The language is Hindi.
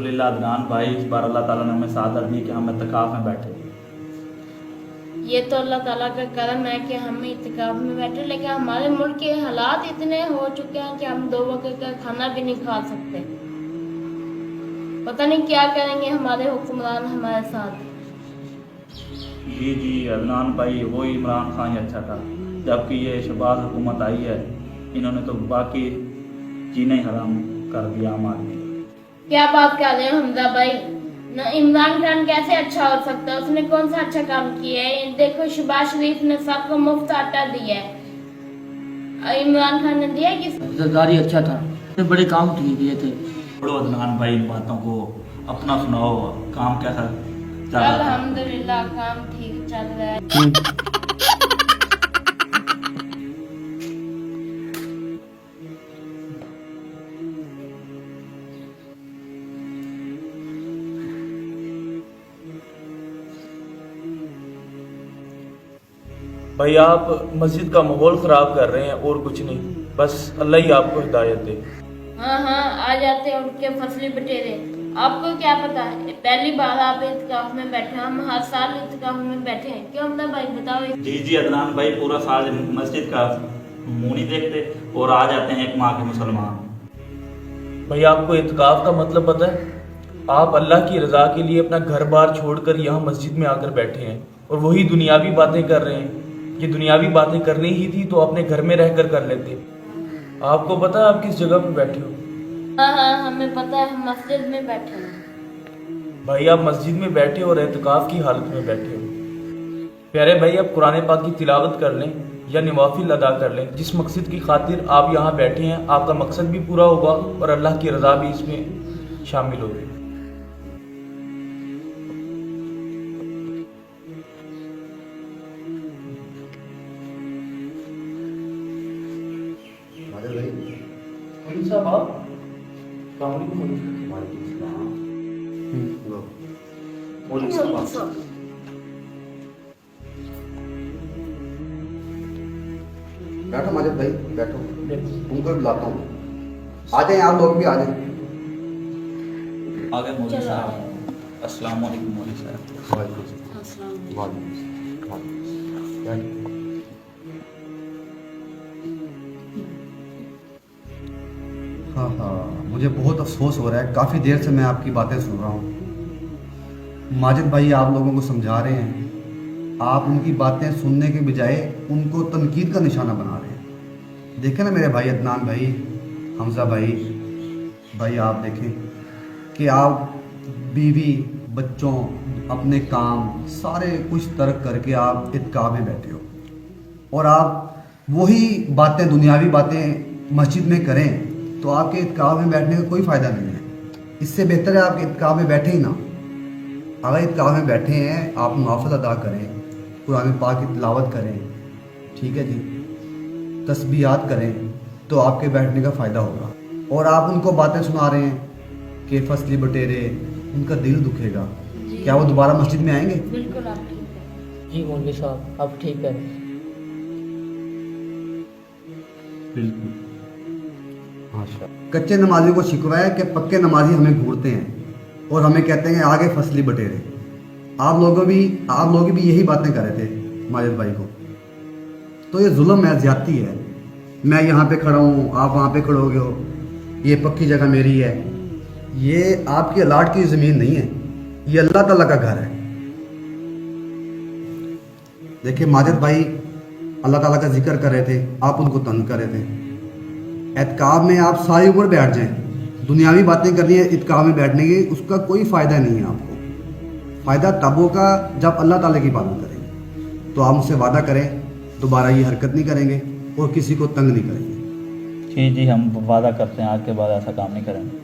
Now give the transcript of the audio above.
अल्हम्दुलिल्लाह अदनान भाई, इस बार अल्लाह ताला ने हमें सादत दी कि हम इत्तिकाफ में बैठे। ये तो अल्लाह ताला का करम है कि हम इत्तिकाफ में बैठे, लेकिन हमारे मुल्क के हालात इतने हो चुके हैं कि हम 2 वक्त का खाना भी नहीं खा सकते। पता नहीं क्या करेंगे हमारे हुक्मरान हमारे साथ। जी जी अदनान भाई, वो इमरान खान ही अच्छा था, जबकि ये शहबाज हुकूमत आई है, इन्होंने तो बाकी जीना ही हराम कर दिया आम आदमी। क्या बात कर रहे हो हमजा भाई? न इमरान खान कैसे अच्छा हो सकता है? उसने कौन सा अच्छा काम किया है? देखो शहबाज शरीफ ने सबको मुफ्त आटा दिया है, और इमरान खान ने दिया कि जरदारी अच्छा था, उसने बड़े काम किए थे। छोड़ो अदनान भाई इन बातों को, अपना सुनाओ, काम कैसा चल रहा है? अल्हम्दुलिल्लाह काम ठीक चल रहा है। भाई आप मस्जिद का माहौल ख़राब कर रहे हैं और कुछ नहीं, बस अल्लाह ही आपको हिदायत दे। हाँ हाँ आ जाते हैं उठ के फसली बटेरे। आपको क्या पता है, पहली बार आप इत्तिकाफ में बैठे हैं, हम हर साल इत्तिकाफ में बैठे हैं। क्यों हमजा भाई बताओ। जी जी अदनान भाई, पूरा साल मस्जिद का मुंह नहीं देखते और आ जाते हैं एक माह के मुसलमान। भाई आपको इत्तिकाफ का मतलब पता है? आप अल्लाह की रज़ा के लिए अपना घर बार छोड़कर यहाँ मस्जिद में आकर बैठे हैं और वही दुनियावी बातें कर रहे हैं। ये दुनियावी बातें करनी ही थी तो अपने घर में रहकर कर लेते। आपको पता है आप किस जगह पे बैठे हो? हाँ हाँ हमें पता है, हम मस्जिद में बैठे हैं। भाई आप मस्जिद में बैठे और एहतिकाफ की हालत में बैठे हो। प्यारे भाई, आप कुरान पाक की तिलावत कर लें या नवाफिल अदा कर लें। जिस मकसद की खातिर आप यहाँ बैठे हैं, आपका मकसद भी पूरा होगा और अल्लाह की रज़ा भी इसमें शामिल होगी। बैठो माजिद भाई, बैठो, उनको भी बुलाता हूँ। आ जाए आप लोग भी आ जाए। आगे मौलवी साहब, अस्सलाम वालेकुम मौलवी साहब। हाँ हाँ, मुझे बहुत अफसोस हो रहा है, काफ़ी देर से मैं आपकी बातें सुन रहा हूँ। माजिद भाई आप लोगों को समझा रहे हैं, आप उनकी बातें सुनने के बजाय उनको तनकीद का निशाना बना रहे हैं। देखें ना मेरे भाई अदनान भाई, हमजा भाई आप देखें कि आप बीवी बच्चों अपने काम सारे कुछ तर्क करके आप इत्तिकाफ में बैठे हो और आप वही बातें दुनियावी बातें मस्जिद में करें तो आपके इत्तिकाफ में बैठने का कोई फ़ायदा नहीं है। इससे बेहतर है आपके इत्तिकाफ में बैठे ही ना। अगर इत्तिकाफ में बैठे हैं आप नवाफिल अदा करें, कुरान पाक की तिलावत करें, ठीक है जी, तस्बीहात करें, तो आपके बैठने का फ़ायदा होगा। और आप उनको बातें सुना रहे हैं कि फसली बटेरे, उनका दिल दुखेगा। क्या वो दोबारा मस्जिद में आएंगे? बिल्कुल आप ठीक है। जी मौलवी साहब अब ठीक है। बिल्कुल। कच्चे नमाजियों को शिकवा है कि पक्के नमाजी हमें घूरते हैं और हमें कहते हैं आगे फसली बटेरे। आप लोग भी यही बातें कर रहे थे माजिद भाई को। तो ये जुल्म है, ज़्यादती है। मैं यहाँ पे खड़ा हूँ, आप वहाँ पे खड़ोगे हो, ये पक्की जगह मेरी है। ये आपकी अलाट की ज़मीन नहीं है, ये अल्लाह ताला का घर है। देखिए माजिद भाई अल्लाह ताला का जिक्र कर रहे थे, आप उनको तंग कर रहे थे। एतकाब में आप सारी उम्र बैठ जाएं, दुनियावी बातें करनी है इत्तिकाफ में बैठने की, उसका कोई फ़ायदा नहीं है। आपको फ़ायदा तब होगा जब अल्लाह ताला की इबादत करेंगे। तो आप मुझसे वादा करें दोबारा ये हरकत नहीं करेंगे और किसी को तंग नहीं करेंगे। जी जी हम वादा करते हैं आज के बाद ऐसा काम नहीं करेंगे।